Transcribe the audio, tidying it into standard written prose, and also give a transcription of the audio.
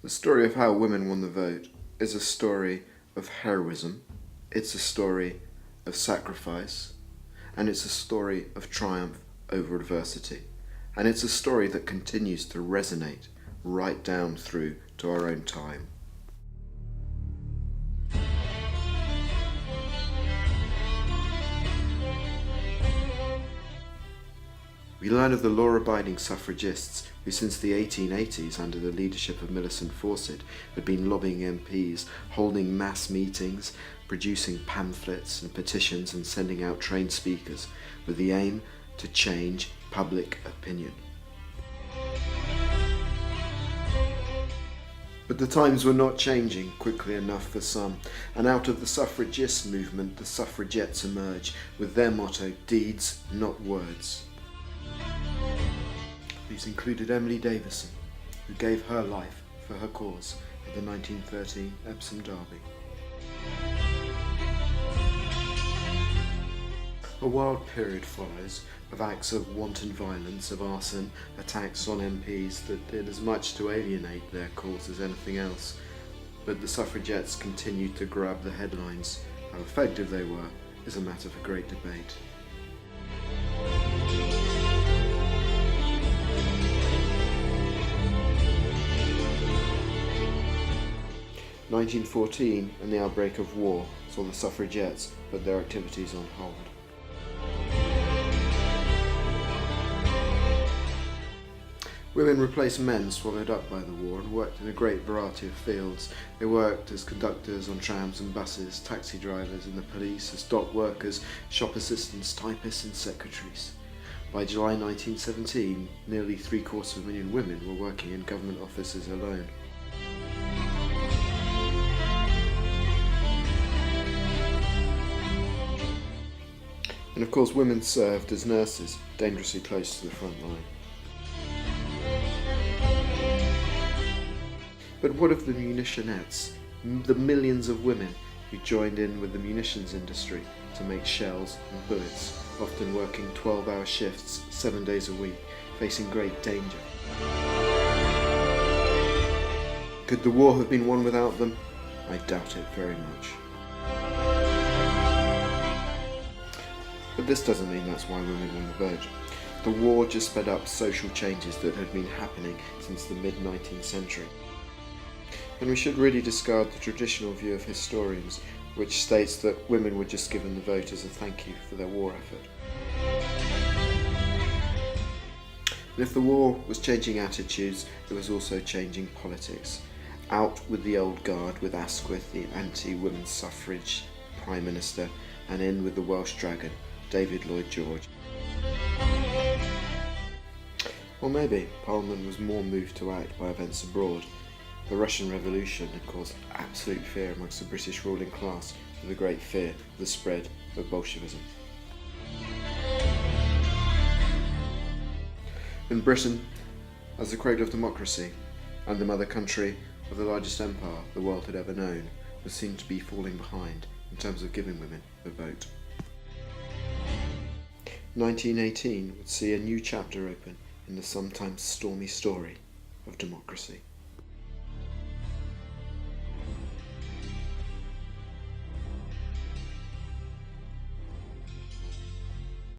The story of how women won the vote is a story of heroism, it's a story of sacrifice, and it's a story of triumph over adversity. And it's a story that continues to resonate right down through to our own time. We learn of the law-abiding suffragists who since the 1880s, under the leadership of Millicent Fawcett, had been lobbying MPs, holding mass meetings, producing pamphlets and petitions and sending out trained speakers with the aim to change public opinion. But the times were not changing quickly enough for some, and out of the suffragist movement the suffragettes emerged with their motto, deeds, not words. These included Emily Davison, who gave her life for her cause at the 1913 Epsom Derby. A wild period follows of acts of wanton violence, of arson, attacks on MPs that did as much to alienate their cause as anything else. But the suffragettes continued to grab the headlines. How effective they were is a matter for great debate. 1914 and the outbreak of war saw the suffragettes put their activities on hold. Women replaced men swallowed up by the war and worked in a great variety of fields. They worked as conductors on trams and buses, taxi drivers in the police, as dock workers, shop assistants, typists and secretaries. By July 1917, nearly 750,000 women were working in government offices alone. And of course women served as nurses, dangerously close to the front line. But what of the munitionettes, the millions of women who joined in with the munitions industry to make shells and bullets, often working 12-hour shifts 7 days a week, facing great danger? Could the war have been won without them? I doubt it very much. But this doesn't mean that's why women won the vote. The war just sped up social changes that had been happening since the mid-19th century. And we should really discard the traditional view of historians, which states that women were just given the vote as a thank you for their war effort. And if the war was changing attitudes, it was also changing politics. Out with the old guard, with Asquith, the anti-women's suffrage Prime Minister, and in with the Welsh dragon, David Lloyd George. Or maybe Parliament was more moved to act by events abroad. The Russian Revolution had caused absolute fear amongst the British ruling class of the great fear of the spread of Bolshevism. In Britain, as the cradle of democracy and the mother country of the largest empire the world had ever known, was seen to be falling behind in terms of giving women the vote. 1918 would see a new chapter open in the sometimes stormy story of democracy.